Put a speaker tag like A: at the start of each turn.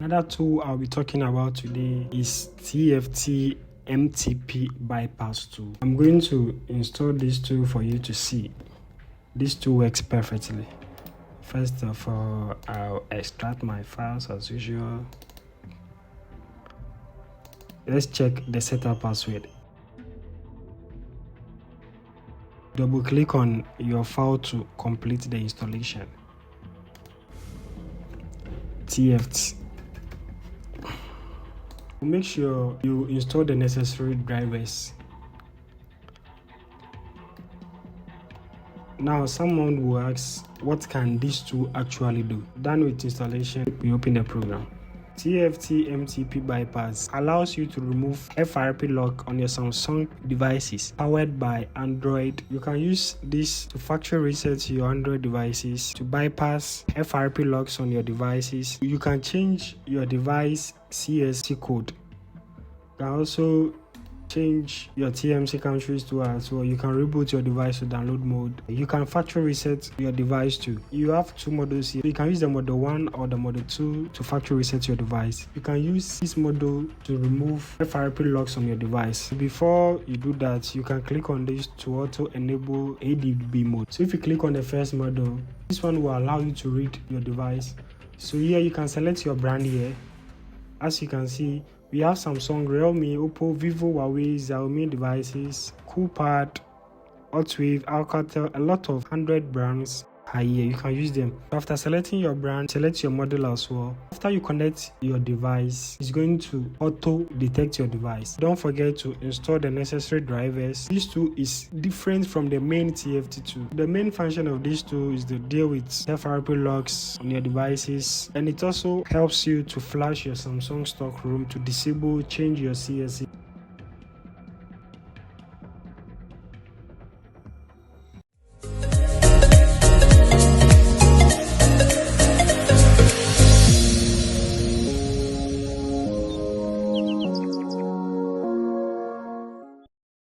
A: Another tool I'll be talking about today is TFT MTP Bypass Tool. I'm going to install this tool for you to see. This tool works perfectly. First of all, I'll extract my files as usual. Let's check the setup password. Double click on your file to complete the installation. TFT. Make sure you install the necessary drivers. Now someone will ask, what can this tool actually do? Done with installation, we open the program. TFT MTP Bypass allows you to remove FRP lock on your Samsung devices powered by Android. You can use this to factory reset your Android devices to bypass FRP locks on your devices. You can change your device CSC code. You can also change your TMC countries to as well. You can reboot your device to download mode. You can factory reset your device too. You have two models here. You can use the model 1 or the model 2 to factory reset your device. You can use this model to remove FRP locks on your device. Before you do that, you can click on this to auto enable ADB mode. So if you click on the first model, this one will allow you to read your device. So here you can select your brand here. As you can see, we have Samsung, Realme, Oppo, Vivo, Huawei, Xiaomi devices, Coolpad, Hotwave, Alcatel, a lot of 100 brands are here. You can use them. After selecting your brand, select your model as well. After you connect your device, it's going to auto detect your device. Don't forget to install the necessary drivers. This tool is different from the main TFT tool. The main function of this tool is to deal with FRP locks on your devices, and it also helps you to flash your Samsung stock room to disable, change your CSC.